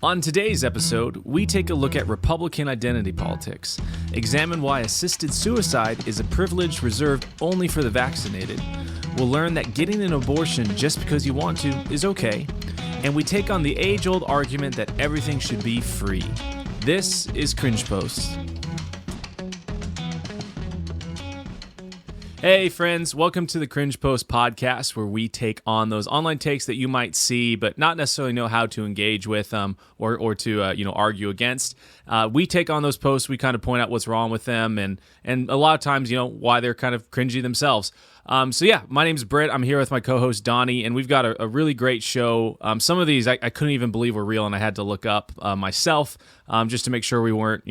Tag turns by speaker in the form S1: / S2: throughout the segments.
S1: On today's episode, we take a look at Republican identity politics, examine why assisted suicide is a privilege reserved only for the vaccinated. We'll learn that getting an abortion just because you want to is okay, and we take on the age-old argument that everything should be free. This is Cringe Post. Hey friends, welcome to the Cringe Post podcast, where we take on those online takes that you might see but not necessarily know how to engage with or to argue against. We take on those posts, we kind of point out what's wrong with them and a lot of times, why they're kind of cringy themselves. My name's Britt. I'm here with my co-host Donnie, and we've got a really great show. Some of these I couldn't even believe were real, and I had to look up myself just to make sure we weren't,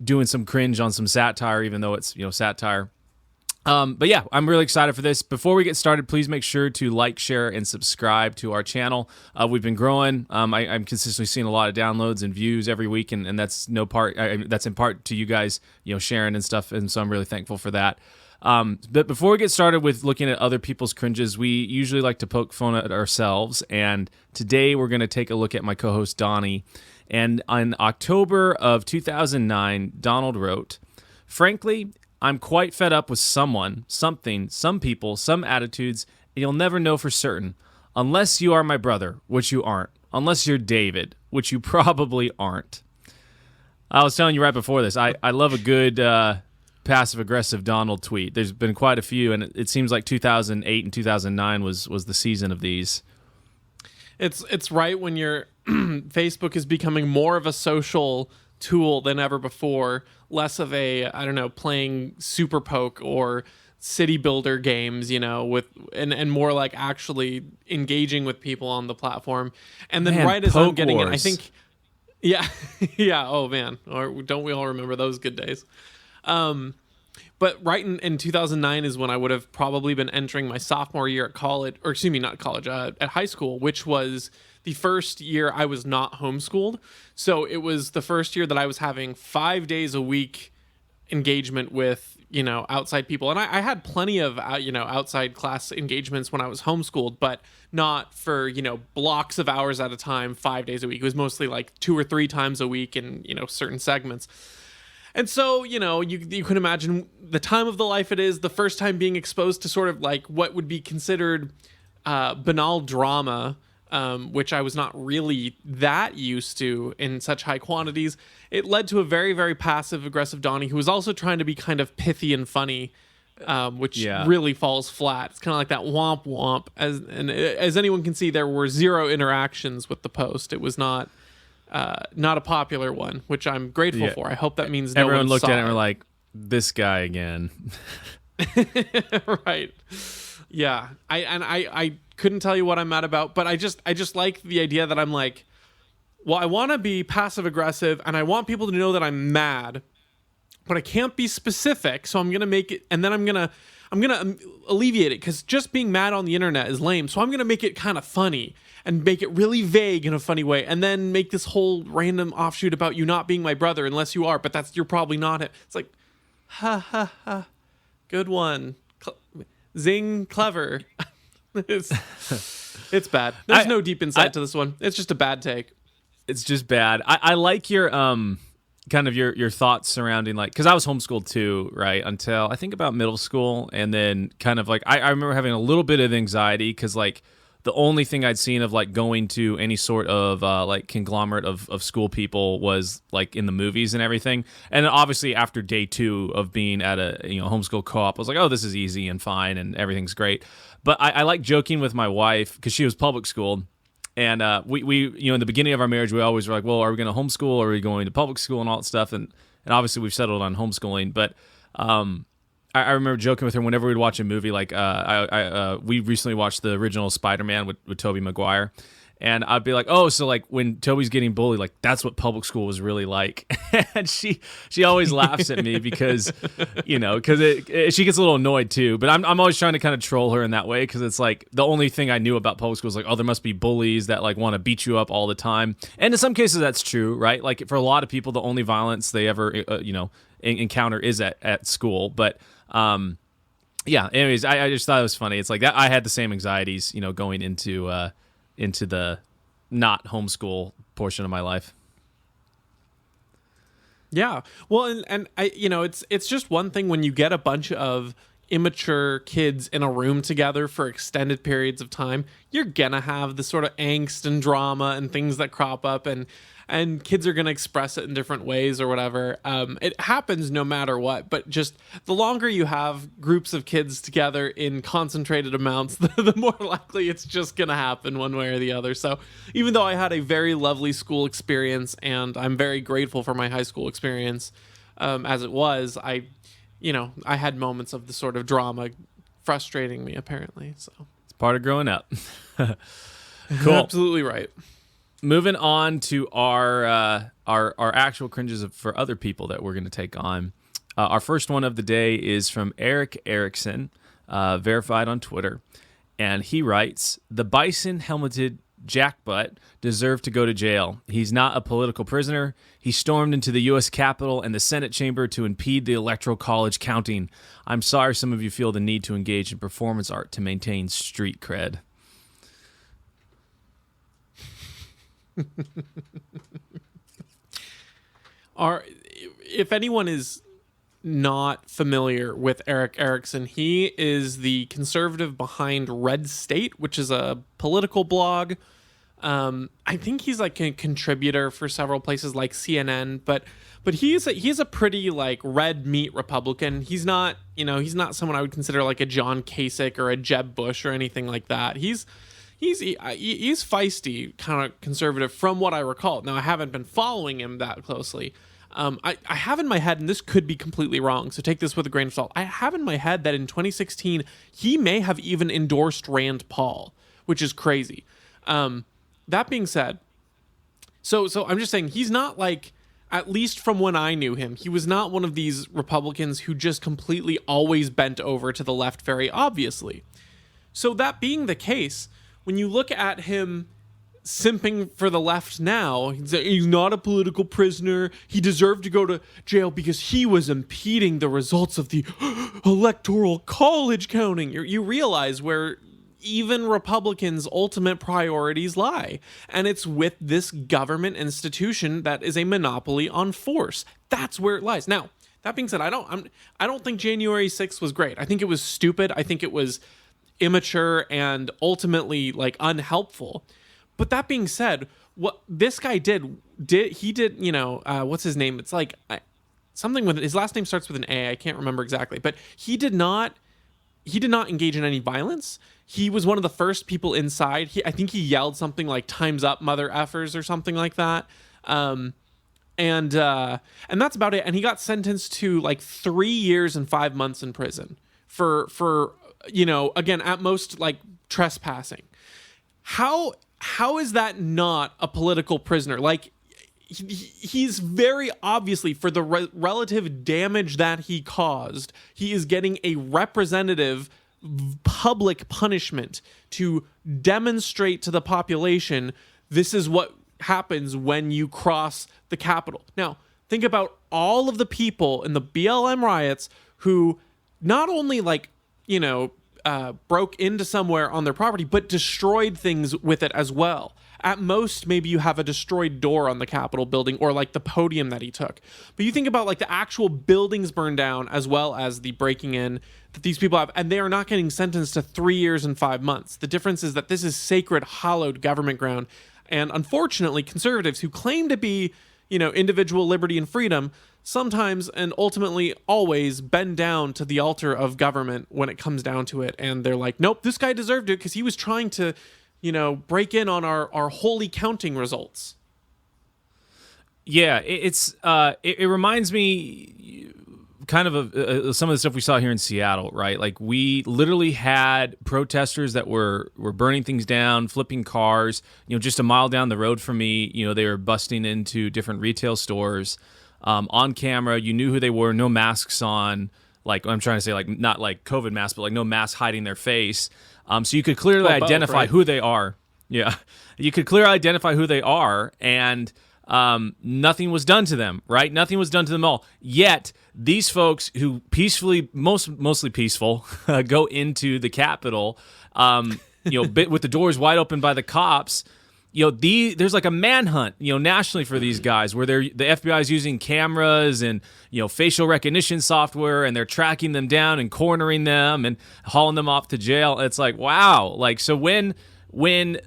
S1: doing some cringe on some satire, even though it's, satire. I'm really excited for this. Before we get started, please make sure to like, share, and subscribe to our channel. We've been growing. I'm consistently seeing a lot of downloads and views every week, and that's that's in part to you guys, sharing and stuff. And so I'm really thankful for that. But before we get started with looking at other people's cringes, we usually like to poke fun at ourselves. And today we're going to take a look at my co-host Donnie. And in October of 2009, Donald wrote, "Frankly, I'm quite fed up with someone, something, some people, some attitudes, and you'll never know for certain. Unless you are my brother, which you aren't. Unless you're David, which you probably aren't." I was telling you right before this, I love a good passive-aggressive Donald tweet. There's been quite a few, and it seems like 2008 and 2009 was the season of these.
S2: It's right when your Facebook is becoming more of a social tool than ever before, less of a, playing Super Poke or city builder games, with and more like actually engaging with people on the platform. And then right as I'm getting it, I think, yeah, oh man, or don't we all remember those good days? But right in 2009 is when I would have probably been entering my sophomore year at college, or excuse me, not college, at high school, which was the first year I was not homeschooled. So it was the first year that I was having 5 days a week engagement with, outside people. And I had plenty of, outside class engagements when I was homeschooled, but not for, blocks of hours at a time, 5 days a week. It was mostly like 2 or 3 times a week in, certain segments. And so, you can imagine the time of the life it is, the first time being exposed to sort of like what would be considered banal drama, which I was not really that used to in such high quantities. It led to a very, very passive-aggressive Donnie who was also trying to be kind of pithy and funny, which really falls flat. It's kind of like that womp womp. As anyone can see, there were 0 interactions with the post. It was not a popular one, which I'm grateful for. I hope that means no
S1: everyone
S2: one
S1: looked
S2: saw
S1: at it and
S2: it.
S1: were like, "This guy again."
S2: Right. Yeah. I couldn't tell you what I'm mad about, but I just like the idea that I'm like, well, I want to be passive aggressive and I want people to know that I'm mad, but I can't be specific. So I'm going to make it, and then I'm going to alleviate it, because just being mad on the internet is lame. So I'm going to make it kind of funny and make it really vague in a funny way, and then make this whole random offshoot about you not being my brother unless you are, but you're probably not it. It's like, ha ha ha, good one. Zing, clever. It's bad. There's no deep insight to this one. It's just a bad take.
S1: It's just bad. I like your kind of your thoughts surrounding, like, because I was homeschooled too, right, until I think about middle school, and then kind of like I remember having a little bit of anxiety because like the only thing I'd seen of like going to any sort of like conglomerate of school people was like in the movies and everything. And obviously after day 2 of being at a homeschool co-op, I was like, oh, this is easy and fine and everything's great. But I like joking with my wife because she was public schooled. And we in the beginning of our marriage, we always were like, well, are we going to homeschool or are we going to public school and all that stuff? And obviously we've settled on homeschooling. But I remember joking with her whenever we'd watch a movie. Like we recently watched the original Spider-Man with Tobey Maguire. And I'd be like, oh, so like when Toby's getting bullied, like that's what public school was really like. And she always laughs at me because, she gets a little annoyed too. But I'm always trying to kind of troll her in that way, because it's like the only thing I knew about public school is like, oh, there must be bullies that like want to beat you up all the time. And in some cases that's true, right? Like for a lot of people, the only violence they ever, encounter is at school. But anyways, I just thought it was funny. It's like that. I had the same anxieties, going into the not homeschool portion of my life.
S2: Yeah. Well, and I, it's just one thing when you get a bunch of immature kids in a room together for extended periods of time, you're gonna have the sort of angst and drama and things that crop up, and kids are gonna express it in different ways or whatever. It happens no matter what, but just the longer you have groups of kids together in concentrated amounts, the more likely it's just gonna happen one way or the other. So even though I had a very lovely school experience, and I'm very grateful for my high school experience, as it was, I had moments of the sort of drama frustrating me, apparently. So
S1: it's part of growing up. Cool.
S2: Absolutely right.
S1: Moving on to our actual cringes for other people that we're going to take on. Our first one of the day is from Eric Erickson, verified on Twitter. And he writes, "The bison helmeted jackbutt deserved to go to jail. He's not a political prisoner. He stormed into the U.S. Capitol and the Senate chamber to impede the Electoral College counting. I'm sorry some of you feel the need to engage in performance art to maintain street cred." If
S2: anyone is not familiar with Eric Erickson, he is the conservative behind Red State, which is a political blog. I think he's like a contributor for several places like CNN, but he's a pretty like red meat Republican. He's not someone I would consider like a John Kasich or a Jeb Bush or anything like that. He's feisty, kind of conservative from what I recall. Now, I haven't been following him that closely. I have in my head, and this could be completely wrong, so take this with a grain of salt. I have in my head that in 2016, he may have even endorsed Rand Paul, which is crazy. That being said, so I'm just saying he's not like, at least from when I knew him, he was not one of these Republicans who just completely always bent over to the left very obviously. So that being the case, when you look at him simping for the left now, he's not a political prisoner. He deserved to go to jail because he was impeding the results of the Electoral College counting. You realize where even Republicans' ultimate priorities lie, and it's with this government institution that is a monopoly on force. That's where it lies. Now, that being said, I don't think January 6th was great. I think it was stupid. I think it was immature and ultimately like unhelpful. But that being said, what this guy did, what's his name? It's like something with his last name starts with an A. I can't remember exactly, but he did not engage in any violence. He was one of the first people inside. I think he yelled something like "Time's up, mother effers" or something like that. And that's about it. And he got sentenced to like 3 years and 5 months in prison for again, at most like trespassing. How is that not a political prisoner? Like, he's very obviously, for the relative damage that he caused, he is getting a representative public punishment to demonstrate to the population this is what happens when you cross the Capitol. Now, think about all of the people in the BLM riots who not only broke into somewhere on their property, but destroyed things with it as well. At most, maybe you have a destroyed door on the Capitol building or like the podium that he took. But you think about like the actual buildings burned down as well as the breaking in that these people have, and they are not getting sentenced to 3 years and 5 months. The difference is that this is sacred, hallowed government ground. And unfortunately, conservatives who claim to be, individual liberty and freedom sometimes and ultimately always bend down to the altar of government when it comes down to it. And they're like, nope, this guy deserved it because he was trying to, break in on our holy counting results.
S1: Yeah, it reminds me kind of some of the stuff we saw here in Seattle, right? Like, we literally had protesters that were burning things down, flipping cars. Just a mile down the road from me, they were busting into different retail stores. On camera, you knew who they were, no masks on, like, I'm trying to say, like, not like COVID masks, but like no mask hiding their face. So you could clearly identify
S2: right?
S1: who they are. Yeah. You could clearly identify who they are, and nothing was done to them, right? Nothing was done to them all. Yet, these folks who peacefully, mostly peaceful, go into the Capitol, with the doors wide open by the cops, there's like a manhunt, nationally for these guys where the FBI is using cameras and, facial recognition software, and they're tracking them down and cornering them and hauling them off to jail. It's like, wow. Like, so when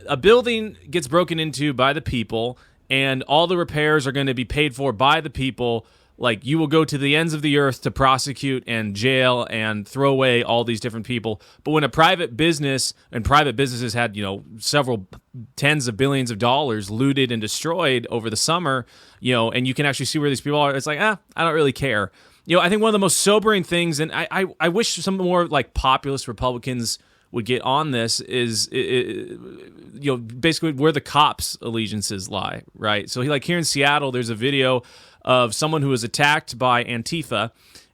S1: a building gets broken into by the people and all the repairs are going to be paid for by the people, like, you will go to the ends of the earth to prosecute and jail and throw away all these different people. But when a private business, and private businesses had, several tens of billions of dollars looted and destroyed over the summer, and you can actually see where these people are, it's like, I don't really care. I think one of the most sobering things, and I wish some more like populist Republicans would get on this, is basically where the cops' allegiances lie, right? So like here in Seattle, there's a video of someone who was attacked by Antifa,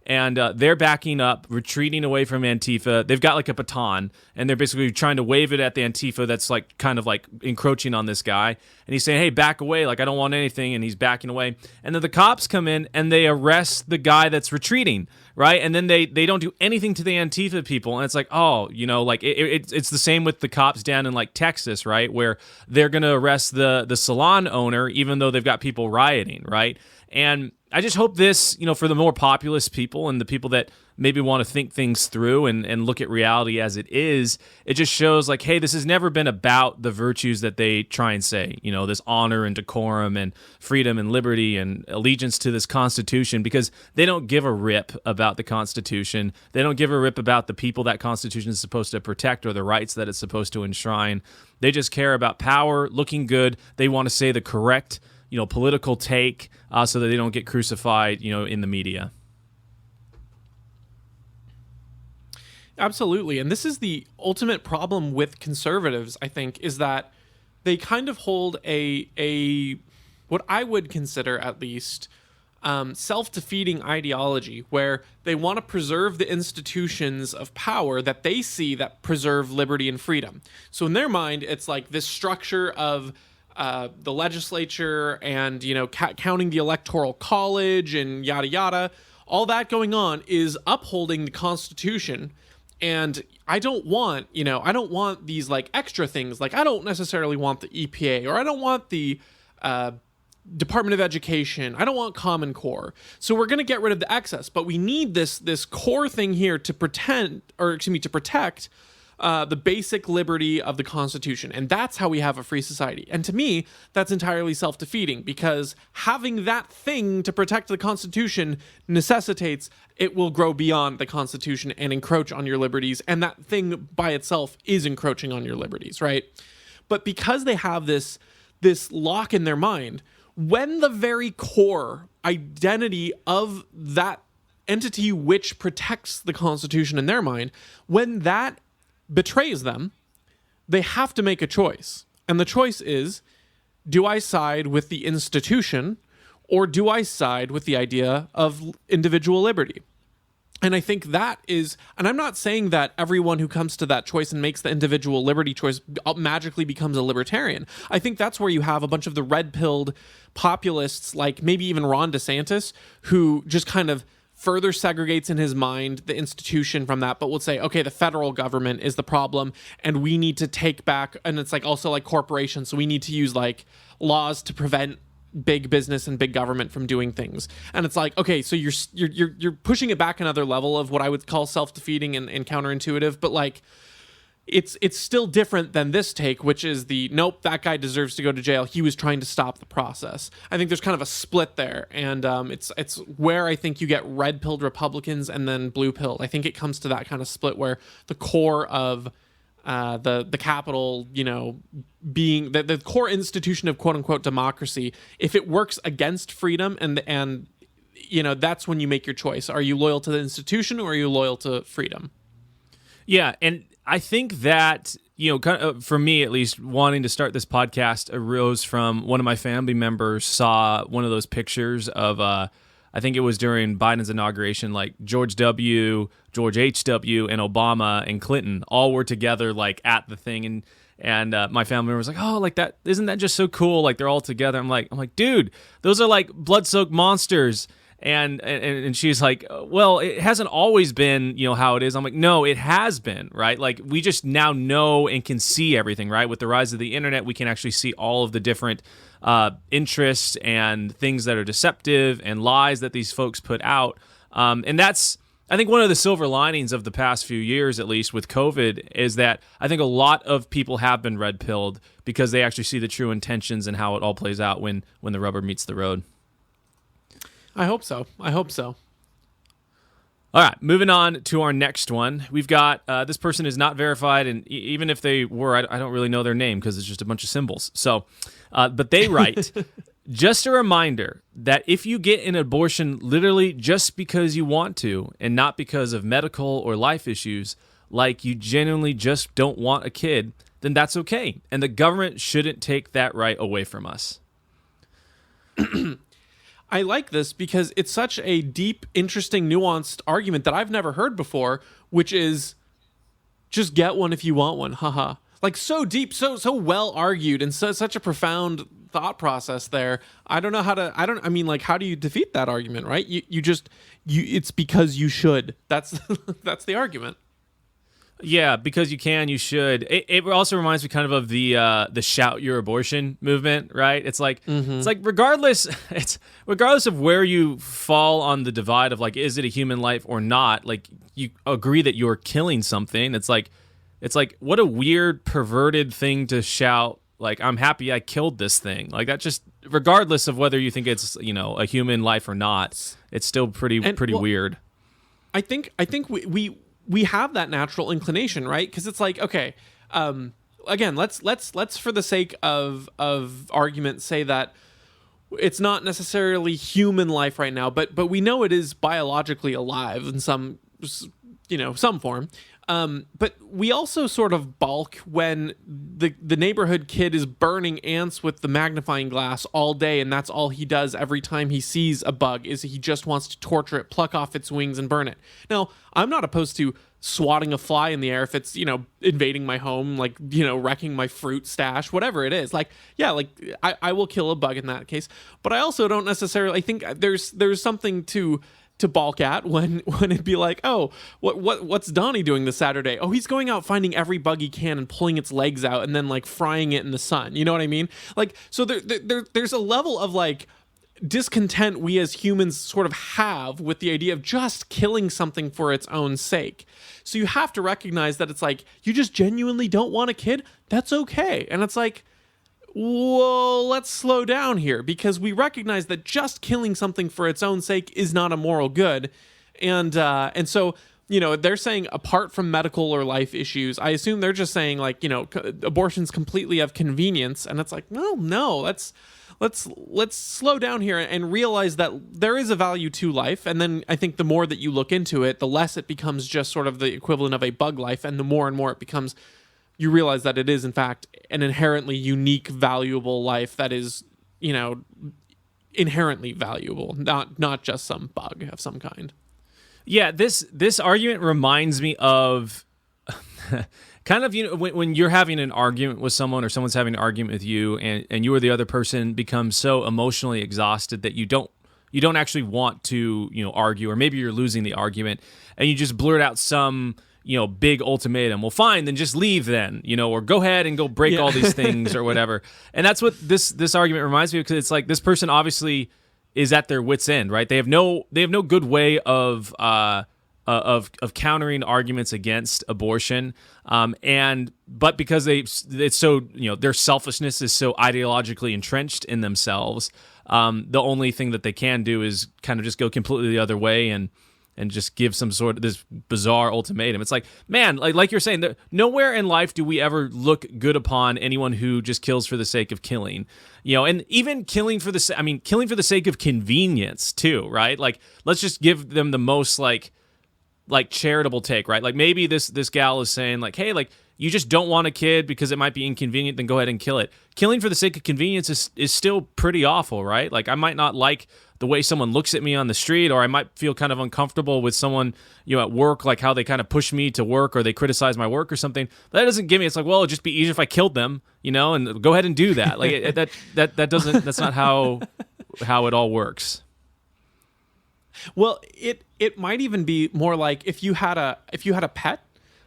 S1: and they're backing up, retreating away from Antifa. They've got like a baton, and they're basically trying to wave it at the Antifa that's like kind of like encroaching on this guy. And he's saying, hey, back away, like I don't want anything, and he's backing away. And then the cops come in and they arrest the guy that's retreating, right? And then they don't do anything to the Antifa people. And it's like, like it's the same with the cops down in like Texas, right? Where they're going to arrest the salon owner even though they've got people rioting, right? And I just hope this, for the more populist people and the people that maybe want to think things through and look at reality as it is, it just shows like, hey, this has never been about the virtues that they try and say, this honor and decorum and freedom and liberty and allegiance to this Constitution, because they don't give a rip about the Constitution. They don't give a rip about the people that Constitution is supposed to protect or the rights that it's supposed to enshrine. They just care about power, looking good. They want to say the correct political take so that they don't get crucified, in the media.
S2: Absolutely. And this is the ultimate problem with conservatives, I think, is that they kind of hold a what I would consider at least self-defeating ideology, where they want to preserve the institutions of power that they see that preserve liberty and freedom. So in their mind, it's like this structure of the legislature and, counting the electoral college and yada, yada, all that going on is upholding the Constitution. And I don't want these like extra things. Like I don't necessarily want the EPA, or I don't want the Department of Education. I don't want Common Core. So we're going to get rid of the excess, but we need this core thing here to protect the basic liberty of the Constitution. And that's how we have a free society. And to me, that's entirely self-defeating, because having that thing to protect the Constitution necessitates it will grow beyond the Constitution and encroach on your liberties. And that thing by itself is encroaching on your liberties, right? But because they have this lock in their mind, when the very core identity of that entity which protects the Constitution in their mind, when that betrays them, they have to make a choice. And the choice is, do I side with the institution, or do I side with the idea of individual liberty? And I think that is, and I'm not saying that everyone who comes to that choice and makes the individual liberty choice magically becomes a libertarian. I think that's where you have a bunch of the red-pilled populists, like maybe even Ron DeSantis, who just kind of further segregates in his mind the institution from that, but will say, okay, the federal government is the problem, and we need to take back, and it's like also like corporations, so we need to use like laws to prevent big business and big government from doing things. And it's like, okay, so you're pushing it back another level of what I would call self-defeating and counterintuitive, but like it's still different than this take, which is nope, that guy deserves to go to jail. He was trying to stop the process. I think there's kind of a split there, and it's where I think you get red-pilled Republicans and then blue-pilled. I think it comes to that kind of split where the core of the capital, being the core institution of quote unquote democracy, if it works against freedom and that's when you make your choice. Are you loyal to the institution, or are you loyal to freedom?
S1: Yeah, and I think that, kind of, for me at least, wanting to start this podcast arose from one of my family members saw one of those pictures of, I think it was during Biden's inauguration, like George W., George H.W., and Obama and Clinton all were together like at the thing, and my family member was like, oh, like that, isn't that just so cool? Like they're all together. I'm like, dude, those are like blood-soaked monsters. And she's like, well, it hasn't always been, how it is. I'm like, no, it has been, right? Like, we just now know and can see everything, right? With the rise of the internet, we can actually see all of the different interests and things that are deceptive and lies that these folks put out. And that's, I think, one of the silver linings of the past few years, at least with COVID, is that I think a lot of people have been red-pilled because they actually see the true intentions and how it all plays out when the rubber meets the road.
S2: I hope so.
S1: All right, moving on to our next one. We've got this person is not verified, and even if they were, I don't really know their name because it's just a bunch of symbols. So, but they write, just a reminder that if you get an abortion literally just because you want to and not because of medical or life issues, like you genuinely just don't want a kid, then that's okay. And the government shouldn't take that right away from us.
S2: I like this because it's such a deep, interesting, nuanced argument that I've never heard before, which is just get one if you want one. Haha. Like, so deep, so well argued, and such a profound thought process there. I don't know how to, how do you defeat that argument, right? It's because you should. That's the argument.
S1: Yeah, because you can, you should. It also reminds me kind of the shout your abortion movement, right? It's like it's like regardless of where you fall on the divide of like, is it a human life or not? Like, you agree that you're killing something. It's like what a weird perverted thing to shout. Like, I'm happy I killed this thing. Like, that just, regardless of whether you think it's a human life or not, it's still pretty weird.
S2: I think we have that natural inclination, right? Because it's like, okay, again, let's for the sake of argument say that it's not necessarily human life right now, but we know it is biologically alive in some form. But we also sort of balk when the neighborhood kid is burning ants with the magnifying glass all day, and that's all he does every time he sees a bug, is he just wants to torture it, pluck off its wings, and burn it. Now, I'm not opposed to swatting a fly in the air if it's, invading my home, like, wrecking my fruit stash, whatever it is. Like, yeah, like, I will kill a bug in that case. But I also don't necessarily, I think there's something to balk at when it'd be like, oh, what's Donnie doing this Saturday? Oh, he's going out finding every bug he can and pulling its legs out and then like frying it in the sun. You know what I mean? Like, so there's a level of like discontent we as humans sort of have with the idea of just killing something for its own sake. So you have to recognize that it's like, you just genuinely don't want a kid. That's okay. And it's like, well, let's slow down here, because we recognize that just killing something for its own sake is not a moral good. And so, they're saying apart from medical or life issues, I assume they're just saying like, abortion's completely of convenience. And it's like, no, let's slow down here and realize that there is a value to life. And then I think the more that you look into it, the less it becomes just sort of the equivalent of a bug life. And the more and more it becomes, you realize that it is, in fact, an inherently unique, valuable life that is, inherently valuable, not just some bug of some kind.
S1: Yeah, this argument reminds me of kind of, when you're having an argument with someone or someone's having an argument with you and you or the other person becomes so emotionally exhausted that you don't actually want to, argue, or maybe you're losing the argument and you just blurt out some big ultimatum. Well, fine, then just leave then, or go ahead and go break all these things or whatever. And that's what this argument reminds me of, because it's like this person obviously is at their wit's end, right? They have no good way of countering arguments against abortion. But because it's so, their selfishness is so ideologically entrenched in themselves, the only thing that they can do is kind of just go completely the other way and just give some sort of this bizarre ultimatum. It's like, man, like you're saying, nowhere in life do we ever look good upon anyone who just kills for the sake of killing, and even killing for the sake of convenience too, right? Like, let's just give them the most like charitable take, right? Like, maybe this gal is saying like, hey, like, you just don't want a kid because it might be inconvenient, then go ahead and kill it. Killing for the sake of convenience is still pretty awful, right? Like, I might not like the way someone looks at me on the street, or I might feel kind of uncomfortable with someone, at work, like how they kind of push me to work or they criticize my work or something. That doesn't give me, it's like, well, it'd just be easier if I killed them, and go ahead and do that. Like, that's not how it all works.
S2: Well, it might even be more like if you had a pet,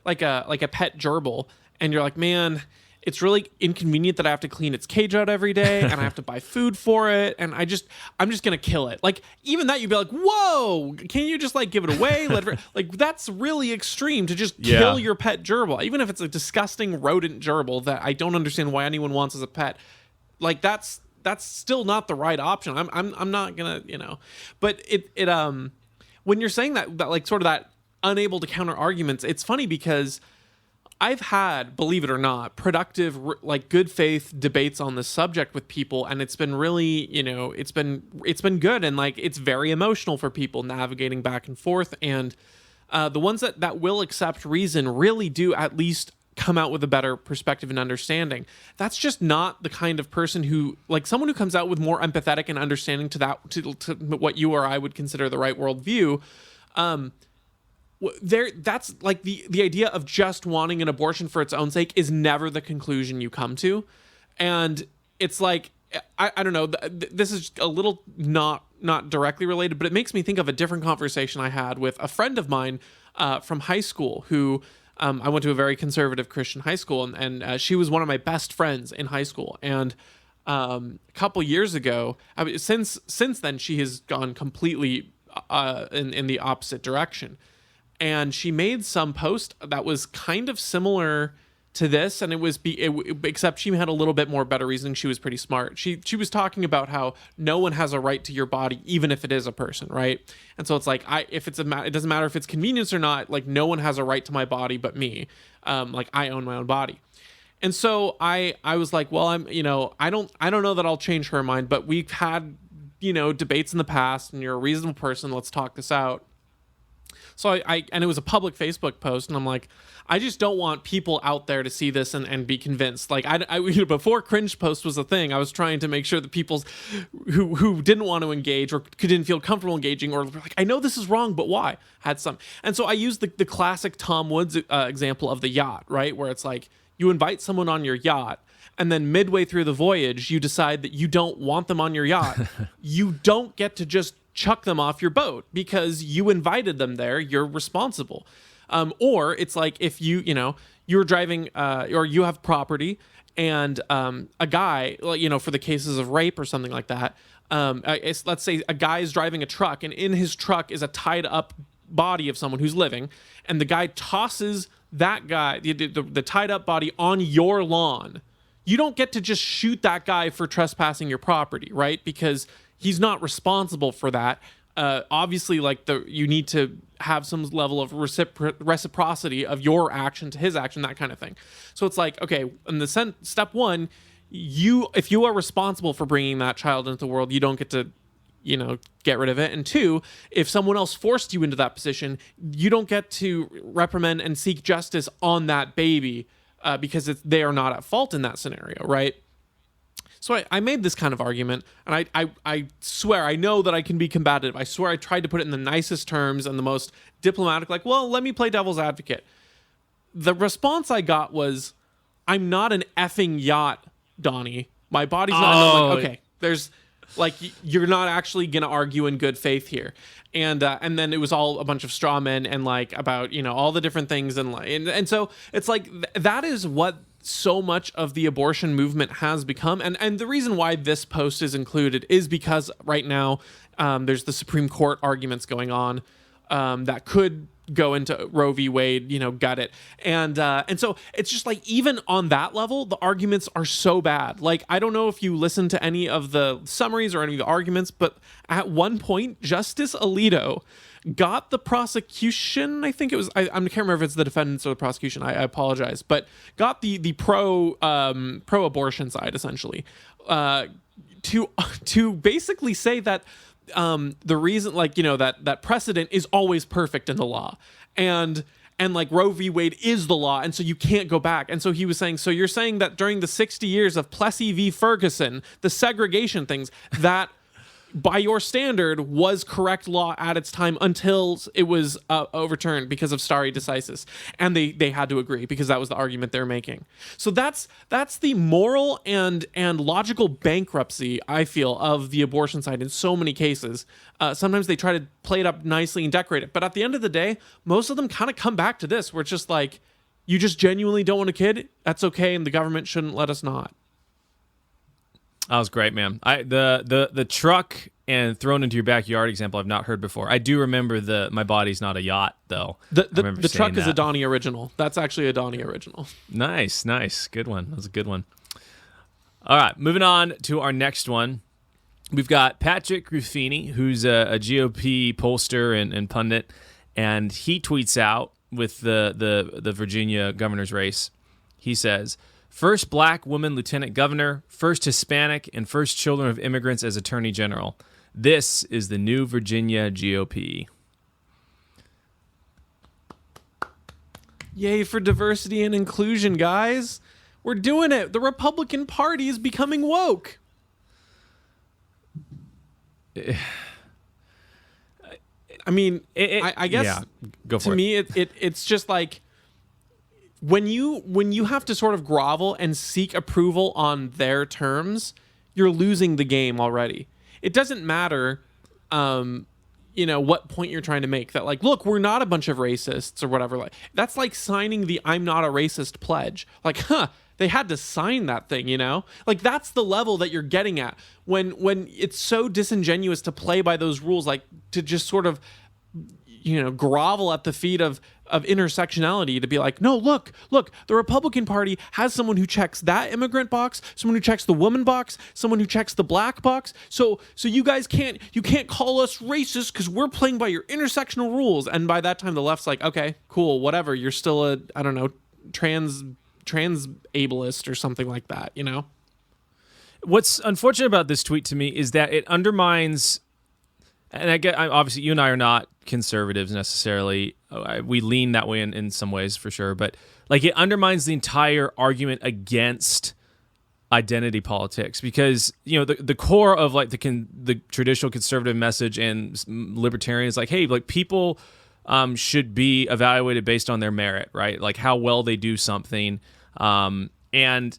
S2: like a pet gerbil, and you're like, man, it's really inconvenient that I have to clean its cage out every day and I have to buy food for it, and I'm just gonna kill it. Like even that, you'd be like, whoa, can you just like give it away? Like that's really extreme to just kill your pet gerbil, even if it's a disgusting rodent gerbil that I don't understand why anyone wants as a pet. Like that's still not the right option. I'm not gonna, but it when you're saying that like sort of that unable to counter arguments, it's funny because I've had, believe it or not, productive, like good faith debates on this subject with people, and it's been really, it's been good, and like it's very emotional for people navigating back and forth, and the ones that will accept reason really do at least come out with a better perspective and understanding. That's just not the kind of person who, like someone who comes out with more empathetic and understanding to what you or I would consider the right worldview. That's like the idea of just wanting an abortion for its own sake is never the conclusion you come to. And it's like, I don't know, this is a little not directly related, but it makes me think of a different conversation I had with a friend of mine from high school who I went to a very conservative Christian high school, and she was one of my best friends in high school. And a couple years ago, since then, she has gone completely in the opposite direction. And she made some post that was kind of similar to this, and except she had a little bit more better reasoning. She was pretty smart. She was talking about how no one has a right to your body, even if it is a person, right? And so it's like, it doesn't matter if it's convenience or not. Like no one has a right to my body but me. Like I own my own body. And so I was like, well, I don't know that I'll change her mind, but we've had debates in the past, and you're a reasonable person. Let's talk this out. So and it was a public Facebook post, and I'm like, I just don't want people out there to see this and be convinced. Like before cringe post was a thing, I was trying to make sure that people who didn't want to engage or didn't feel comfortable engaging, or like, I know this is wrong, but why? Had some. And so I used the classic Tom Woods example of the yacht, right? Where it's like you invite someone on your yacht, and then midway through the voyage, you decide that you don't want them on your yacht. You don't get to just chuck them off your boat because you invited them there. You're responsible. Or it's like if you're driving or you have property, and a guy, for the cases of rape or something like that, let's say a guy is driving a truck, and in his truck is a tied up body of someone who's living, and the guy tosses that guy, the tied up body, on your lawn. You don't get to just shoot that guy for trespassing your property, right? Because he's not responsible for that. Obviously, you need to have some level of reciprocity of your action to his action, that kind of thing. So it's like, okay, in the step one, if you are responsible for bringing that child into the world, you don't get to, get rid of it. And two, if someone else forced you into that position, you don't get to reprimand and seek justice on that baby because they are not at fault in that scenario, right? So I made this kind of argument, and I swear, I know that I can be combative. I swear I tried to put it in the nicest terms and the most diplomatic, like, well, let me play devil's advocate. The response I got was, I'm not an effing yacht, Donnie. My body's not. I'm like, okay, there's, like, you're not actually going to argue in good faith here. And then it was all a bunch of straw men and, like, about, all the different things. And so it's like, that is what so much of the abortion movement has become. And the reason why this post is included is because right now there's the Supreme Court arguments going on that could go into Roe v. Wade, gut it. And so it's just like, even on that level, the arguments are so bad. Like, I don't know if you listen to any of the summaries or any of the arguments, but at one point, Justice Alito got the prosecution, I think it was, I can't remember if it's the defendants or the prosecution, I apologize, but got the pro-abortion side, essentially, to basically say that the reason, like, that precedent is always perfect in the law, and like Roe v. Wade is the law, and so you can't go back. And so he was saying, so you're saying that during the 60 years of Plessy v. Ferguson, the segregation things, that by your standard, was correct law at its time until it was overturned because of stare decisis, and they had to agree because that was the argument they're making. So that's the moral and logical bankruptcy, I feel, of the abortion side in so many cases. Sometimes they try to play it up nicely and decorate it, but at the end of the day, most of them kind of come back to this, where it's just like, you just genuinely don't want a kid, that's okay, and the government shouldn't let us not.
S1: That was great, man. The truck and thrown into your backyard example I've not heard before. I do remember my body's not a yacht though.
S2: The truck is a Donnie original. That's actually a Donnie original.
S1: Nice. Good one. That was a good one. All right, moving on to our next one. We've got Patrick Ruffini, who's a GOP pollster and pundit, and he tweets out with the Virginia governor's race. He says, "First black woman lieutenant governor, first Hispanic, and first children of immigrants as attorney general. This is the new Virginia GOP."
S2: Yay for diversity and inclusion, guys. We're doing it. The Republican Party is becoming woke. I mean, I guess
S1: yeah, go for
S2: to
S1: it.
S2: me, it's just like, when you have to sort of grovel and seek approval on their terms, you're losing the game already. It doesn't matter, what point you're trying to make. That like, look, we're not a bunch of racists or whatever. Like, that's like signing the "I'm not a racist" pledge. Like, they had to sign that thing, Like, that's the level that you're getting at when it's so disingenuous to play by those rules, like to just sort of, grovel at the feet of intersectionality, to be like, no, look, the Republican Party has someone who checks that immigrant box, someone who checks the woman box, someone who checks the black box. So you guys can't call us racist because we're playing by your intersectional rules. And by that time, the left's like, okay, cool, whatever. You're still a, I don't know, trans ableist or something like that,
S1: What's unfortunate about this tweet to me is that it undermines, and obviously you and I are not conservatives necessarily. We lean that way in some ways for sure, but like, it undermines the entire argument against identity politics, because the core of like the traditional conservative message and libertarian is like, hey, like, people should be evaluated based on their merit, right? Like how well they do something. And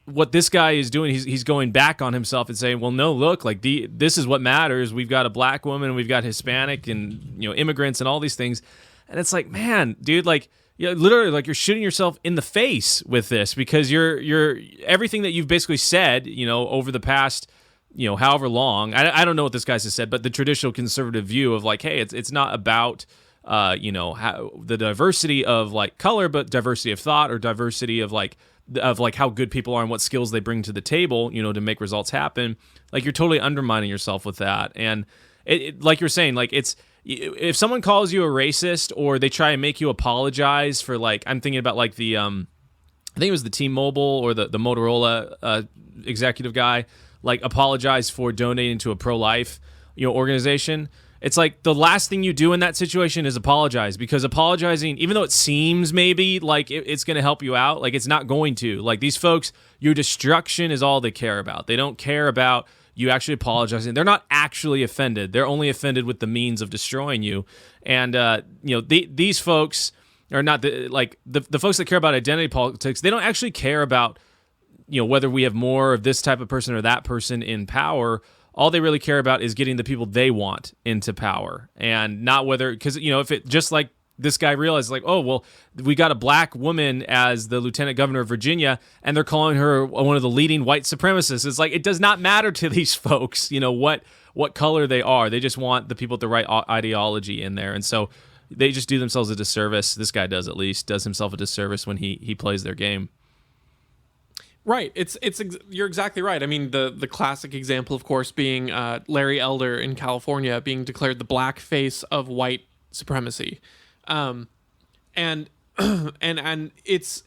S1: what this guy is doing, he's going back on himself and saying, well, no, look, like this is what matters. We've got a black woman, we've got Hispanic and, immigrants and all these things. And it's like, man, dude, like, literally, like, you're shooting yourself in the face with this, because you're everything that you've basically said, over the past, however long, I don't know what this guy has said, but the traditional conservative view of like, hey, it's not about, how the diversity of like color, but diversity of thought, or diversity of like how good people are and what skills they bring to the table, to make results happen. Like, you're totally undermining yourself with that. And it like you're saying, like, it's, if someone calls you a racist or they try and make you apologize for, like, I'm thinking about like the, I think it was the T-Mobile or the Motorola executive guy, like, apologize for donating to a pro-life, organization. It's like the last thing you do in that situation is apologize, because apologizing, even though it seems maybe like it's going to help you out, like, it's not going to. Like, these folks, your destruction is all they care about. They don't care about you actually apologizing. They're not actually offended. They're only offended with the means of destroying you. And, these folks are not the folks that care about identity politics. They don't actually care about, whether we have more of this type of person or that person in power. All they really care about is getting the people they want into power, and not whether, because, if it just like this guy realized, like, oh, well, we got a black woman as the lieutenant governor of Virginia, and they're calling her one of the leading white supremacists. It's like, it does not matter to these folks, what color they are. They just want the people with the right ideology in there. And so they just do themselves a disservice. This guy does, at least, does himself a disservice when he plays their game.
S2: Right. You're exactly right. I mean, the classic example, of course, being Larry Elder in California being declared the black face of white supremacy. And it's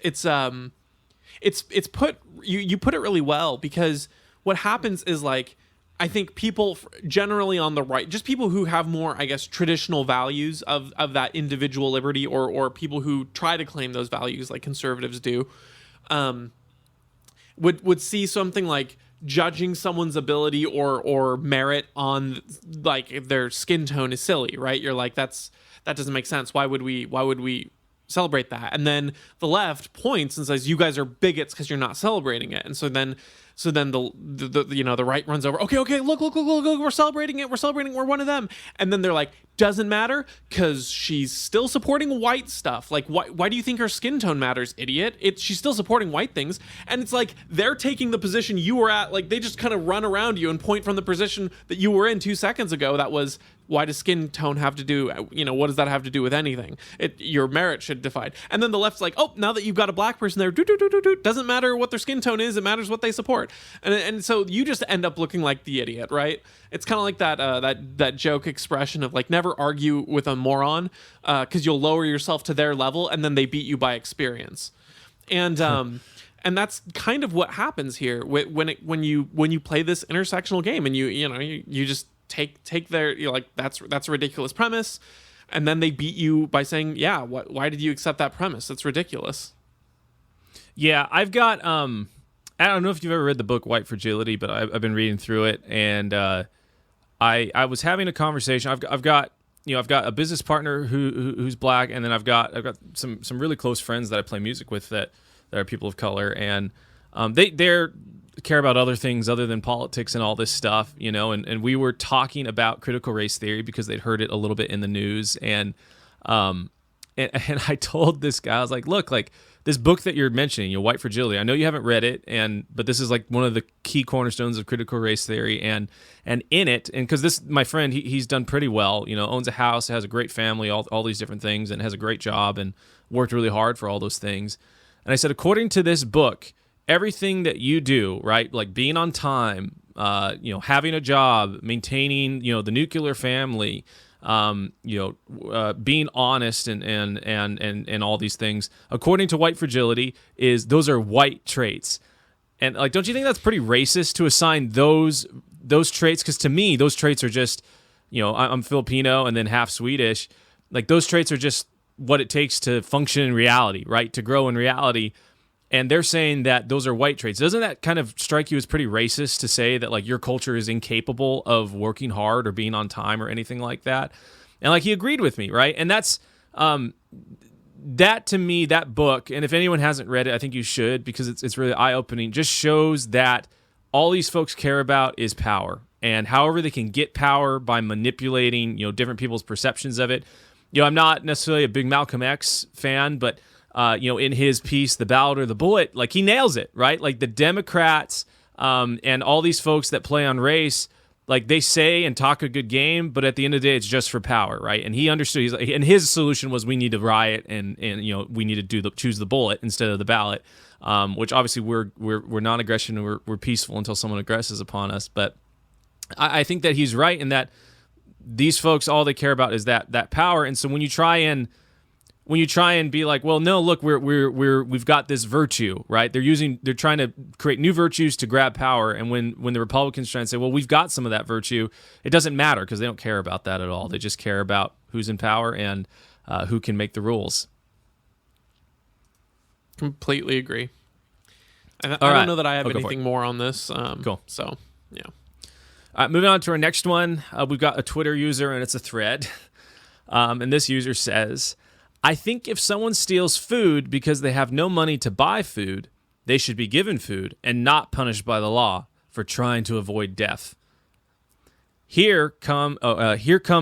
S2: put, you put it really well, because what happens is, like, I think people generally on the right, just people who have more, I guess, traditional values of that individual liberty, or people who try to claim those values like conservatives do, would see something like judging someone's ability or merit on like if their skin tone is silly, right? You're like, that doesn't make sense. Why would we celebrate that? And then the left points and says, you guys are bigots because you're not celebrating it. And so then the right runs over. Okay, look, we're celebrating it. We're one of them. And then they're like, doesn't matter because she's still supporting white stuff. Like, why do you think her skin tone matters, idiot? She's still supporting white things. And it's like they're taking the position you were at. Like, they just kind of run around you and point from the position that you were in 2 seconds ago. That was, why does skin tone have to do, what does that have to do with anything? Your merit should define. And then the left's like, oh, now that you've got a black person there, doesn't matter what their skin tone is, it matters what they support. And so you just end up looking like the idiot, right? It's kind of like that joke expression of like, never argue with a moron because you'll lower yourself to their level and then they beat you by experience. And and that's kind of what happens here when you play this intersectional game and you just take their, you're like, that's a ridiculous premise, and then they beat you by saying, yeah, why did you accept that premise? That's ridiculous.
S1: Yeah, I've got I don't know if you've ever read the book White Fragility, but I've been reading through it, and I was having a conversation. I've got a business partner who's black, and then I've got some really close friends that I play music with that are people of color, and they care about other things other than politics and all this stuff, and we were talking about critical race theory because they'd heard it a little bit in the news, and I told this guy, I was like, look, like this book that you're mentioning, White Fragility, I know you haven't read it, but this is like one of the key cornerstones of critical race theory, and in it, and because this, my friend, he's done pretty well, owns a house, has a great family, all these different things, and has a great job, and worked really hard for all those things. And I said, according to this book, everything that you do, right, like being on time, having a job, maintaining, the nuclear family, being honest and all these things, according to White Fragility, those are white traits. And like, don't you think that's pretty racist to assign those traits? Because to me, those traits are just, I'm Filipino and then half Swedish. Like those traits are just what it takes to function in reality, right? To grow in reality. And they're saying that those are white traits. Doesn't that kind of strike you as pretty racist to say that like your culture is incapable of working hard or being on time or anything like that? And like he agreed with me, right? And that's that to me, that book, and if anyone hasn't read it, I think you should, because it's really eye-opening, just shows that all these folks care about is power. And however they can get power by manipulating, different people's perceptions of it. I'm not necessarily a big Malcolm X fan, but in his piece, The Ballot or the Bullet, like he nails it, right? Like the Democrats and all these folks that play on race, like they say and talk a good game, but at the end of the day, it's just for power, right? And he understood, and his solution was we need to riot and we need to choose the bullet instead of the ballot, which obviously we're non-aggression and we're peaceful until someone aggresses upon us. But I think that he's right in that these folks, all they care about is that power. And so when you try and be like, well, no, look, we've got this virtue, right? They're trying to create new virtues to grab power. And when the Republicans try and say, well, we've got some of that virtue, it doesn't matter because they don't care about that at all. They just care about who's in power and who can make the rules.
S2: Completely agree. I don't know that I have anything more on this.
S1: Cool.
S2: So, yeah.
S1: All right, moving on to our next one. We've got a Twitter user, and it's a thread. And this user says, I think if someone steals food because they have no money to buy food, they should be given food and not punished by the law for trying to avoid death. Here come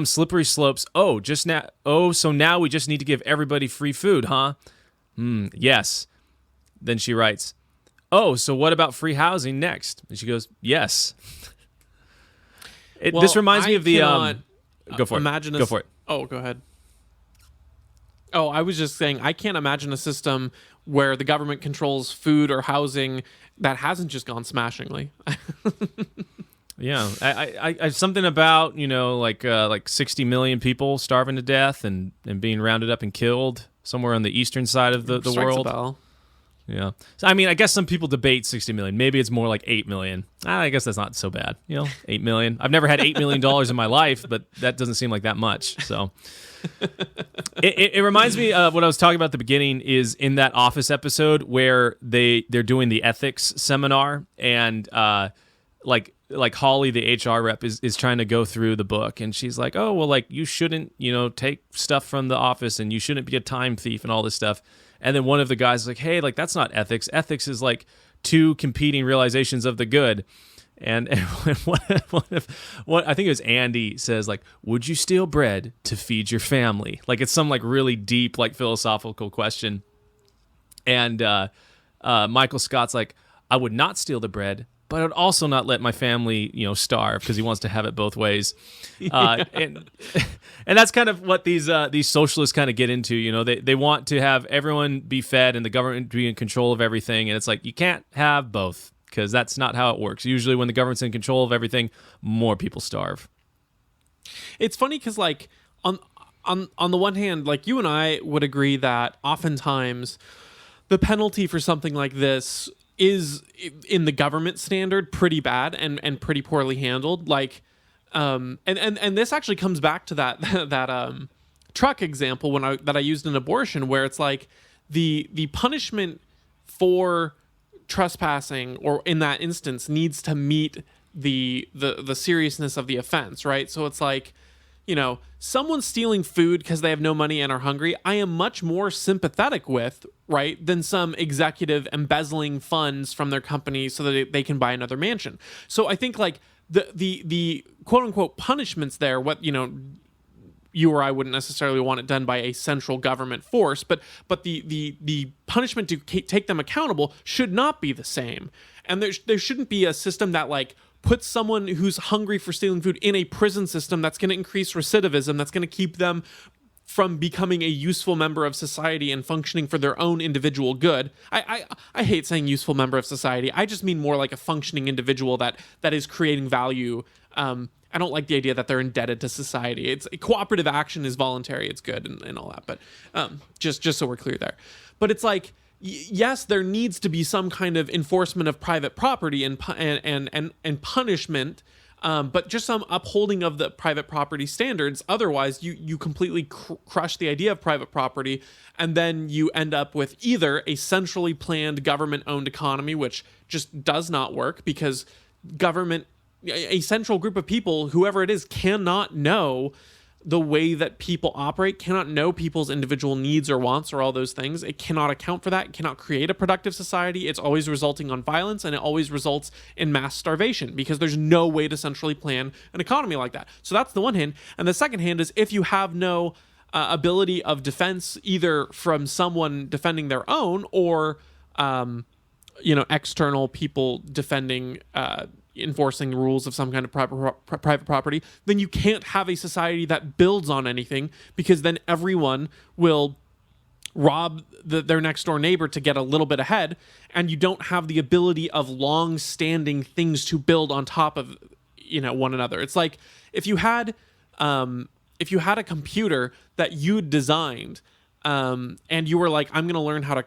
S1: slippery slopes. So now we just need to give everybody free food, huh? Yes. Then she writes, so what about free housing next? And she goes, yes. This reminds me of the... go for it. Go for it.
S2: Oh, go ahead. Oh, I was just saying, I can't imagine a system where the government controls food or housing that hasn't just gone smashingly.
S1: Yeah, I something about like 60 million people starving to death and being rounded up and killed somewhere on the eastern side of the world.
S2: A bell.
S1: Yeah, so I mean, I guess some people debate 60 million. Maybe it's more like 8 million. I guess that's not so bad. 8 million. I've never had $8 million in my life, but that doesn't seem like that much. So. It reminds me of what I was talking about at the beginning is in that Office episode where they're doing the ethics seminar and like Holly, the HR rep, is trying to go through the book, and she's like, oh, well, like, you shouldn't, take stuff from the office, and you shouldn't be a time thief and all this stuff. And then one of the guys is like, hey, like, that's not ethics. Ethics is like two competing realizations of the good. And what I think it was Andy says, like, would you steal bread to feed your family? Like, it's some like really deep, like, philosophical question. And Michael Scott's like, I would not steal the bread, but I would also not let my family, starve, because he wants to have it both ways. And that's kind of what these socialists kind of get into. They want to have everyone be fed and the government be in control of everything. And it's like, you can't have both, because that's not how it works. Usually when the government's in control of everything, more people starve.
S2: It's funny because, like, on the one hand, like, you and I would agree that oftentimes the penalty for something like this is, in the government standard, pretty bad and pretty poorly handled. Like, and this actually comes back to that truck example that I used in abortion, where it's like the punishment for trespassing, or in that instance, needs to meet the seriousness of the offense, right? So it's like, someone stealing food because they have no money and are hungry, I am much more sympathetic with, right, than some executive embezzling funds from their company so that they can buy another mansion. So I think, like, the quote unquote punishments there, what, you or I wouldn't necessarily want it done by a central government force, but the punishment to take them accountable should not be the same. And there shouldn't be a system that, like, puts someone who's hungry for stealing food in a prison system that's going to increase recidivism, that's going to keep them from becoming a useful member of society and functioning for their own individual good. I hate saying useful member of society. I just mean more like a functioning individual that is creating value. I don't like the idea that they're indebted to society. It's cooperative action is voluntary. It's good and all that. But just so we're clear there. But it's like, yes, there needs to be some kind of enforcement of private property and punishment, but just some upholding of the private property standards. Otherwise, you completely crush the idea of private property, and then you end up with either a centrally planned government-owned economy, which just does not work because a central group of people, whoever it is, cannot know the way that people operate, cannot know people's individual needs or wants or all those things. It cannot account for that. It cannot create a productive society. It's always resulting on violence, and it always results in mass starvation because there's no way to centrally plan an economy like that. So that's the one hand. And the second hand is, if you have no ability of defense, either from someone defending their own or external people defending enforcing rules of some kind of private property, then you can't have a society that builds on anything, because then everyone will rob their next door neighbor to get a little bit ahead, and you don't have the ability of long-standing things to build on top of one another. It's like if you had a computer that you designed, and you were like, I'm going to learn how to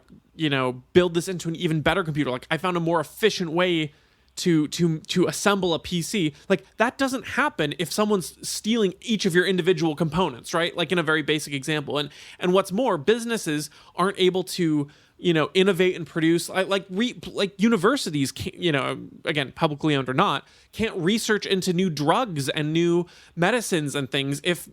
S2: build this into an even better computer. Like, I found a more efficient way to assemble a PC. Like, that doesn't happen if someone's stealing each of your individual components, right? Like, in a very basic example. And what's more, businesses aren't able to innovate and produce, like universities can't, again, publicly owned or not, can't research into new drugs and new medicines and things if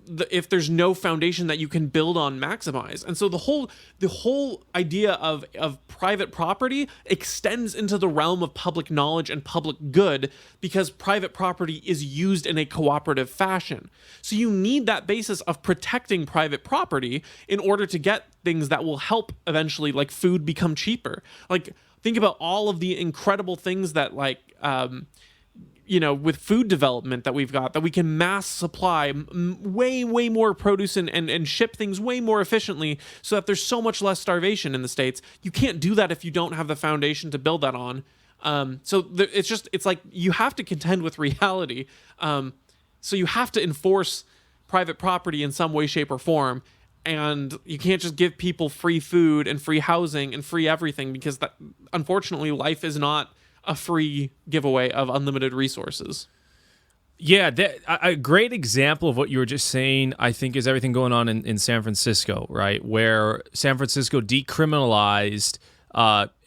S2: there's no foundation that you can build on, maximize. And so the whole idea of private property extends into the realm of public knowledge and public good, because private property is used in a cooperative fashion. So you need that basis of protecting private property in order to get things that will help eventually, like food, become cheaper. Like, think about all of the incredible things that, like, with food development that we've got, that we can mass supply way more produce and ship things way more efficiently, so that there's so much less starvation in the States. You can't do that if you don't have the foundation to build that on. It's like you have to contend with reality. So you have to enforce private property in some way, shape, or form. And you can't just give people free food and free housing and free everything, because that, unfortunately, life is not a free giveaway of unlimited resources.
S1: Yeah, a great example of what you were just saying, I think, is everything going on in San Francisco, right? Where San Francisco decriminalized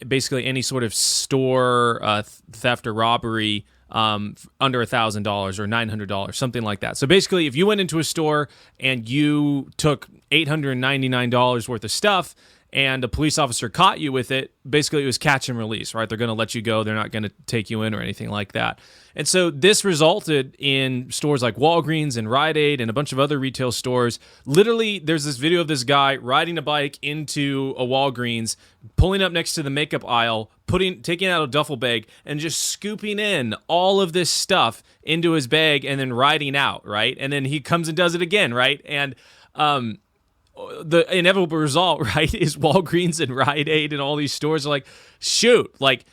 S1: basically any sort of store theft or robbery under $1,000 or $900, something like that. So basically, if you went into a store and you took $899 worth of stuff, and a police officer caught you with it, basically it was catch and release, right? They're going to let you go. They're not going to take you in or anything like that. And so this resulted in stores like Walgreens and Rite Aid and a bunch of other retail stores. Literally, there's this video of this guy riding a bike into a Walgreens, pulling up next to the makeup aisle, taking out a duffel bag, and just scooping in all of this stuff into his bag and then riding out, right? And then he comes and does it again, right? And the inevitable result, right, is Walgreens and Rite Aid and all these stores are like, shoot, like,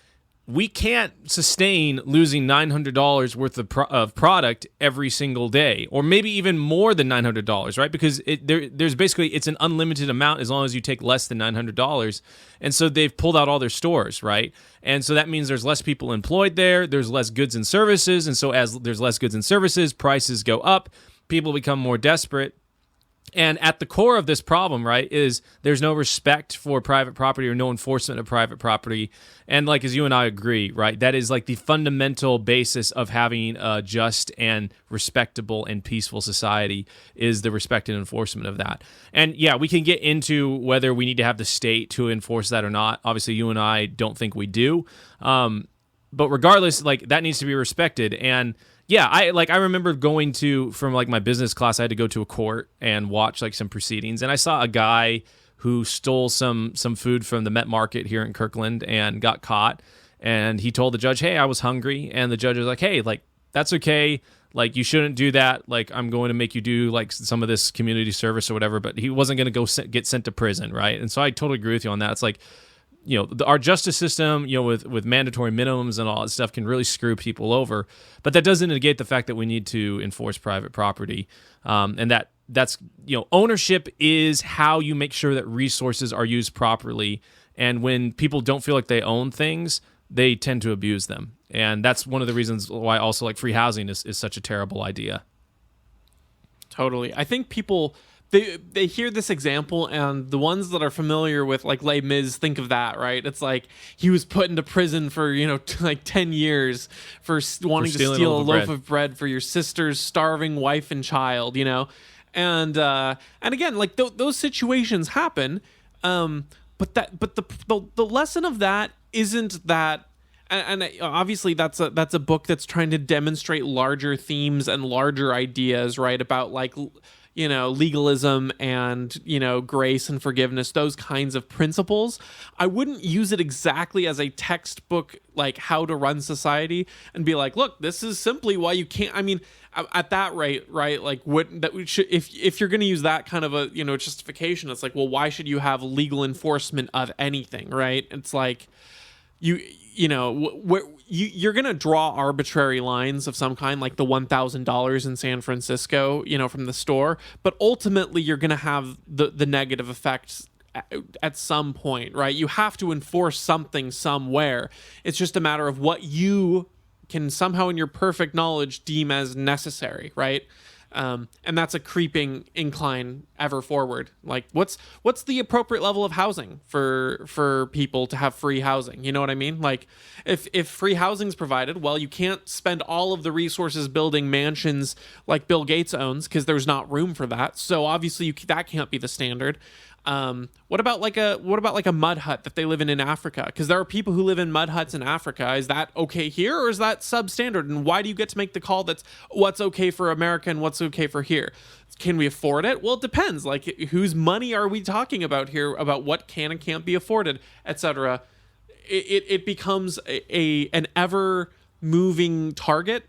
S1: we can't sustain losing $900 worth of product every single day, or maybe even more than $900, right? Because there's basically, it's an unlimited amount as long as you take less than $900. And so they've pulled out all their stores, right? And so that means there's less people employed there, there's less goods and services, and so as there's less goods and services, prices go up, people become more desperate. And at the core of this problem, right, is there's no respect for private property or no enforcement of private property. And like, as you and I agree, right, that is like the fundamental basis of having a just and respectable and peaceful society is the respect and enforcement of that. And yeah, we can get into whether we need to have the state to enforce that or not. Obviously, you and I don't think we do. But regardless, like, that needs to be respected. And yeah, I remember going from like my business class, I had to go to a court and watch like some proceedings, and I saw a guy who stole some food from the Met Market here in Kirkland and got caught, and he told the judge, "Hey, I was hungry," and the judge was like, "Hey, like, that's okay, like, you shouldn't do that, like, I'm going to make you do like some of this community service or whatever," but he wasn't going to go get sent to prison, right? And so I totally agree with you on that. It's like, you know, our justice system, you know, with mandatory minimums and all that stuff can really screw people over. But that doesn't negate the fact that we need to enforce private property. And that's, you know, ownership is how you make sure that resources are used properly. And when people don't feel like they own things, they tend to abuse them. And that's one of the reasons why also like free housing is such a terrible idea.
S2: Totally. I think people... They hear this example, and the ones that are familiar with like Les Mis think of that, right? It's like he was put into prison for, you know, like 10 years for wanting to steal a loaf of bread for your sister's starving wife and child, you know? And again, like those situations happen, but the lesson of that isn't that. And obviously that's a book that's trying to demonstrate larger themes and larger ideas, right? About like, you know, legalism and, you know, grace and forgiveness, those kinds of principles. I wouldn't use it exactly as a textbook, like how to run society and be like, look, this is simply why you can't. I mean, at that rate, right? Like, if you're going to use that kind of a, you know, justification, it's like, well, why should you have legal enforcement of anything, right? It's like, you know, you're going to draw arbitrary lines of some kind, like the $1,000 in San Francisco, you know, from the store. But ultimately, you're going to have the negative effects at some point, right? You have to enforce something somewhere. It's just a matter of what you can somehow, in your perfect knowledge, deem as necessary, right? And that's a creeping incline ever forward. Like, what's the appropriate level of housing for people to have free housing? You know what I mean? Like, if free housing's provided, well, you can't spend all of the resources building mansions like Bill Gates owns because there's not room for that. So obviously that can't be the standard. What about like a mud hut that they live in Africa? Because there are people who live in mud huts in Africa. Is that okay here, or is that substandard? And why do you get to make the call that's what's okay for America and what's okay for here? Can we afford it? Well, it depends. Like, whose money are we talking about here? About what can and can't be afforded, etc. It becomes an ever moving target,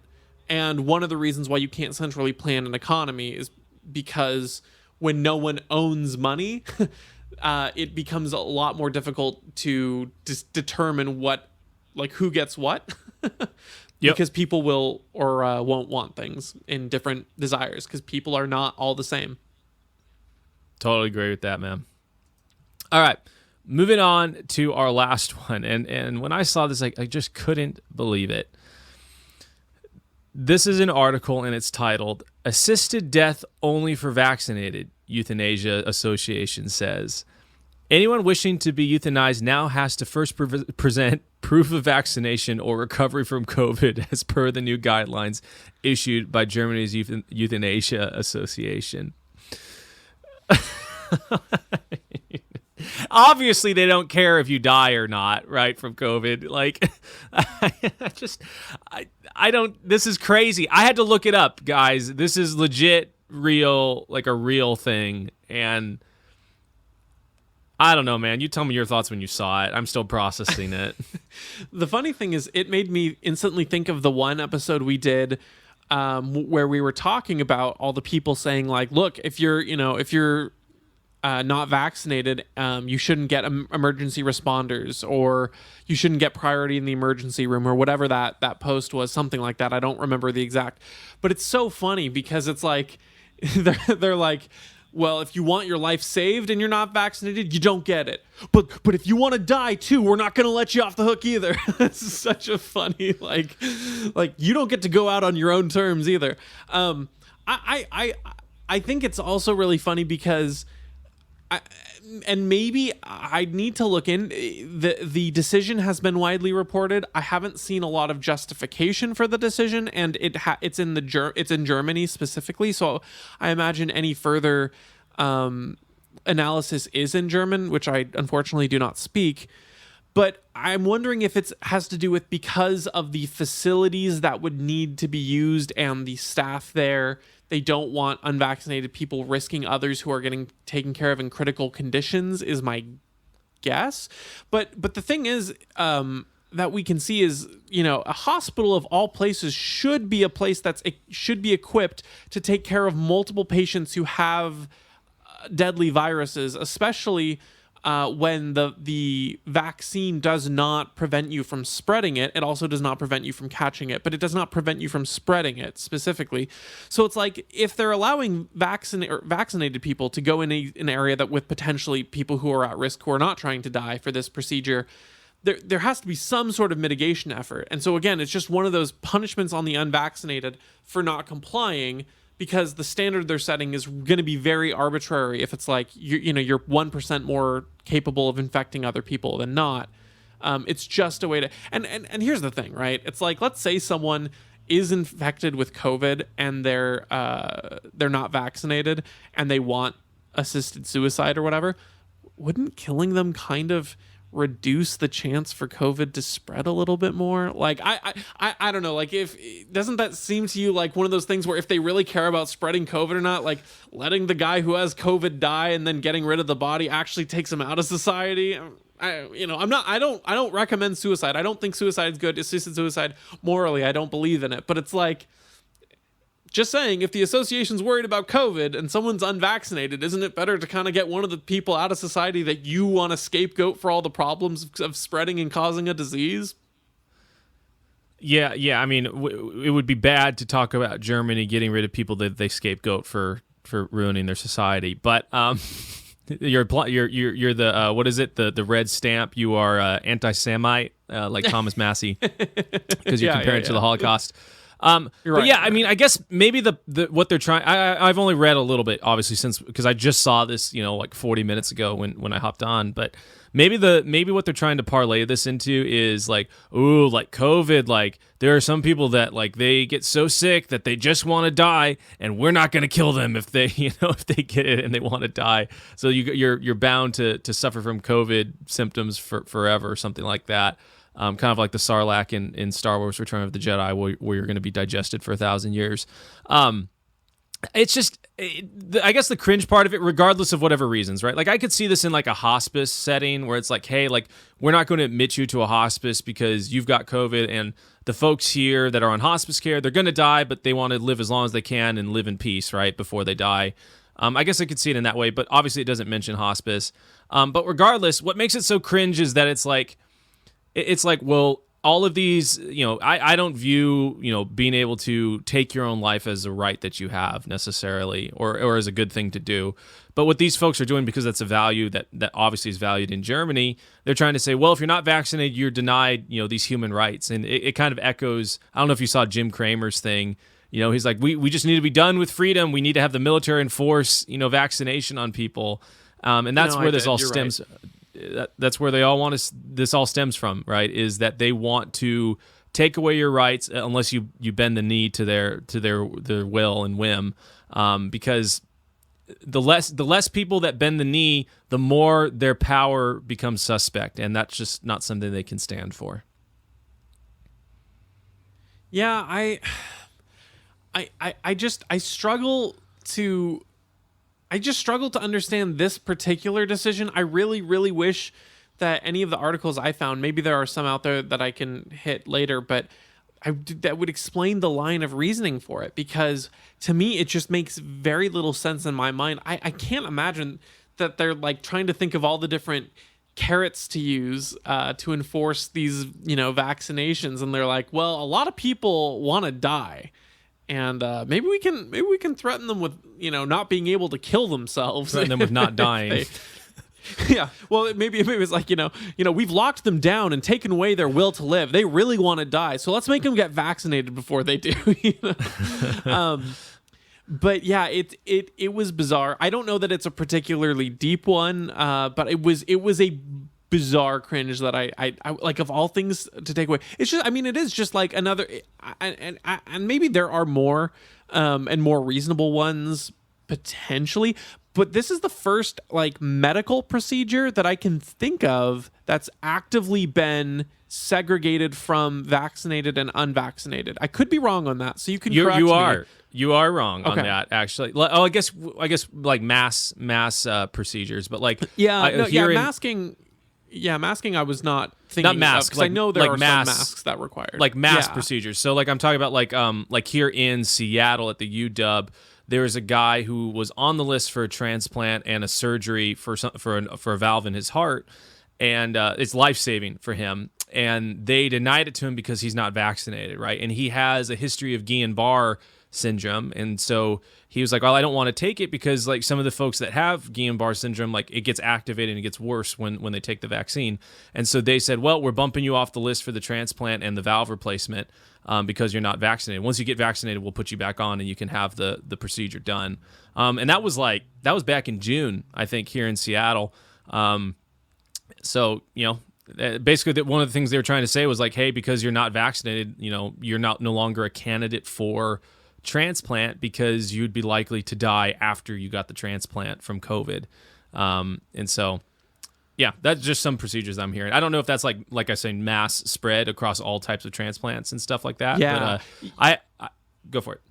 S2: and one of the reasons why you can't centrally plan an economy is because when no one owns money, it becomes a lot more difficult to determine who gets what. Yep. Because people will or won't want things in different desires, because people are not all the same.
S1: Totally agree with that, man. All right, moving on to our last one. And when I saw this, I just couldn't believe it. This is an article, and it's titled, "Assisted Death Only for Vaccinated," Euthanasia Association says. Anyone wishing to be euthanized now has to first present proof of vaccination or recovery from COVID as per the new guidelines issued by Germany's Euthanasia Association. Obviously, they don't care if you die or not, right, from COVID. Like, I don't, this is crazy. I had to look it up, guys. This is legit real, like a real thing. And I don't know, man. You tell me your thoughts when you saw it. I'm still processing it.
S2: The funny thing is, it made me instantly think of the one episode we did where we were talking about all the people saying, like, look, if you're not vaccinated, you shouldn't get emergency responders, or you shouldn't get priority in the emergency room, or whatever that post was, something like that. I don't remember the exact, but it's so funny because it's like they're like, well, if you want your life saved and you're not vaccinated, you don't get it. But if you want to die too, we're not going to let you off the hook either. It's such a funny, like you don't get to go out on your own terms either. I think it's also really funny because and maybe I need to look in. The decision has been widely reported. I haven't seen a lot of justification for the decision, and it's in Germany specifically. So I imagine any further analysis is in German, which I unfortunately do not speak. But I'm wondering if it has to do with because of the facilities that would need to be used and the staff there. They don't want unvaccinated people risking others who are getting taken care of in critical conditions, is my guess. But the thing is that we can see is, a hospital of all places should be a place should be equipped to take care of multiple patients who have deadly viruses, especially when the vaccine does not prevent you from spreading it. It also does not prevent you from catching it, but it does not prevent you from spreading it specifically. So it's like, if they're allowing vaccinated people to go in an area that with potentially people who are at risk, who are not trying to die for this procedure, there has to be some sort of mitigation effort. And so again, it's just one of those punishments on the unvaccinated for not complying, because the standard they're setting is going to be very arbitrary. If it's like you're 1% more capable of infecting other people than not, it's just a way to. And here's the thing, right? It's like, let's say someone is infected with COVID and they're not vaccinated and they want assisted suicide or whatever. Wouldn't killing them kind of reduce the chance for COVID to spread a little bit more? Like, I don't know. Like, doesn't that seem to you like one of those things where if they really care about spreading COVID or not, like letting the guy who has COVID die and then getting rid of the body actually takes him out of society? I don't recommend suicide. I don't think suicide is good. Assisted suicide, morally, I don't believe in it. But it's like, just saying, if the association's worried about COVID and someone's unvaccinated, isn't it better to kind of get one of the people out of society that you want to scapegoat for all the problems of spreading and causing a disease?
S1: Yeah. I mean, it would be bad to talk about Germany getting rid of people that they scapegoat for ruining their society. But you're the what is it? The red stamp. You are anti-Semite, like Thomas Massey, because you're comparing it to the Holocaust.
S2: You're right,
S1: but yeah, I mean, I guess maybe the what they're trying. I've only read a little bit, obviously, because I just saw this, like 40 minutes ago when I hopped on. But maybe what they're trying to parlay this into is like, ooh, like COVID. Like, there are some people that like they get so sick that they just want to die, and we're not going to kill them if they if they get it and they want to die. So you're bound to suffer from COVID symptoms forever or something like that. Kind of like the Sarlacc in Star Wars: Return of the Jedi, where you're going to be digested for 1,000 years. It's just, I guess the cringe part of it, regardless of whatever reasons, right? Like, I could see this in like a hospice setting where it's like, hey, like, we're not going to admit you to a hospice because you've got COVID, and the folks here that are on hospice care, they're going to die, but they want to live as long as they can and live in peace, right, before they die. I guess I could see it in that way, but obviously it doesn't mention hospice. But regardless, what makes it so cringe is that it's like, well, all of these, I don't view, being able to take your own life as a right that you have necessarily, or as a good thing to do. But what these folks are doing, because that's a value that obviously is valued in Germany, they're trying to say, well, if you're not vaccinated, you're denied, these human rights. And it kind of echoes, I don't know if you saw Jim Cramer's thing. He's like, we just need to be done with freedom. We need to have the military enforce, vaccination on people. And that's where this all
S2: You're
S1: stems. That's where they all want us. This all stems from, right? Is that they want to take away your rights unless you bend the knee to their will and whim, because the less people that bend the knee, the more their power becomes suspect, and that's just not something they can stand for.
S2: Yeah, I struggle to understand this particular decision. I really, really wish that any of the articles I found, maybe there are some out there that I can hit later, but that would explain the line of reasoning for it, because to me, it just makes very little sense in my mind. I can't imagine that they're like trying to think of all the different carrots to use to enforce these, vaccinations. And they're like, well, a lot of people want to die. And maybe we can threaten them with, not being able to kill themselves.
S1: Threaten them with not dying.
S2: Yeah. Well, maybe it's like, we've locked them down and taken away their will to live. They really want to die. So let's make them get vaccinated before they do. But yeah, it was bizarre. I don't know that it's a particularly deep one, but it was a bizarre cringe that I like, of all things to take away. It's just, it is just like another, and maybe there are more and more reasonable ones potentially, but this is the first like medical procedure that I can think of that's actively been segregated from vaccinated and unvaccinated. I could be wrong on that, so you can correct me.
S1: You are wrong on that, actually. Oh, I guess like mass procedures, but like
S2: masking. Yeah, masking. I was not thinking
S1: not masks,
S2: because I know there are some masks that required
S1: like mass procedures. So like I'm talking about like here in Seattle at the UW, there was a guy who was on the list for a transplant and a surgery for a valve in his heart, and it's life-saving for him. And they denied it to him because he's not vaccinated, right? And he has a history of Guillain-Barré syndrome, and so he was like, well, I don't want to take it because like some of the folks that have Guillain-Barré syndrome, like it gets activated and it gets worse when they take the vaccine. And so they said, well, we're bumping you off the list for the transplant and the valve replacement because you're not vaccinated. Once you get vaccinated, we'll put you back on and you can have the procedure done. And that was back in June, I think, here in Seattle. So basically one of the things they were trying to say was like, hey, because you're not vaccinated, you're no longer a candidate for transplant because you'd be likely to die after you got the transplant from COVID. And so, yeah, that's just some procedures I'm hearing. I don't know if that's like I say, mass spread across all types of transplants and stuff like that.
S2: Yeah.
S1: But I go for it.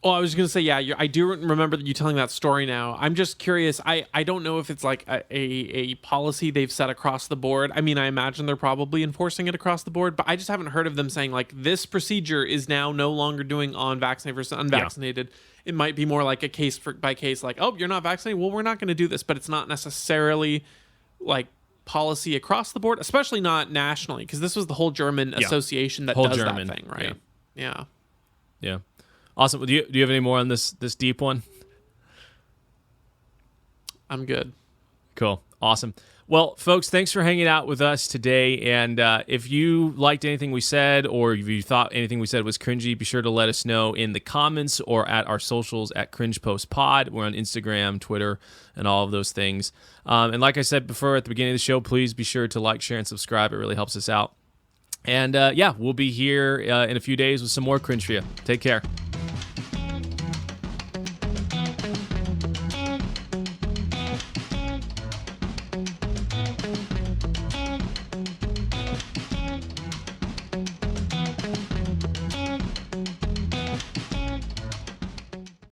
S2: Oh, I was going to say, yeah, I do remember you telling that story now. I'm just curious. I don't know if it's like a policy they've set across the board. I imagine they're probably enforcing it across the board, but I just haven't heard of them saying like this procedure is now no longer doing on vaccinated versus unvaccinated. Yeah. It might be more like a case by case, like, oh, you're not vaccinated. Well, we're not going to do this, but it's not necessarily like policy across the board, especially not nationally, because this was the whole German association that does that thing, right?
S1: Yeah. Awesome. Do you have any more on this deep one?
S2: I'm good.
S1: Cool. Awesome. Well, folks, thanks for hanging out with us today. And if you liked anything we said, or if you thought anything we said was cringy, be sure to let us know in the comments or at our socials at CringePostPod. We're on Instagram, Twitter, and all of those things. And like I said before at the beginning of the show, please be sure to like, share, and subscribe. It really helps us out. And we'll be here in a few days with some more cringe for you. Take care.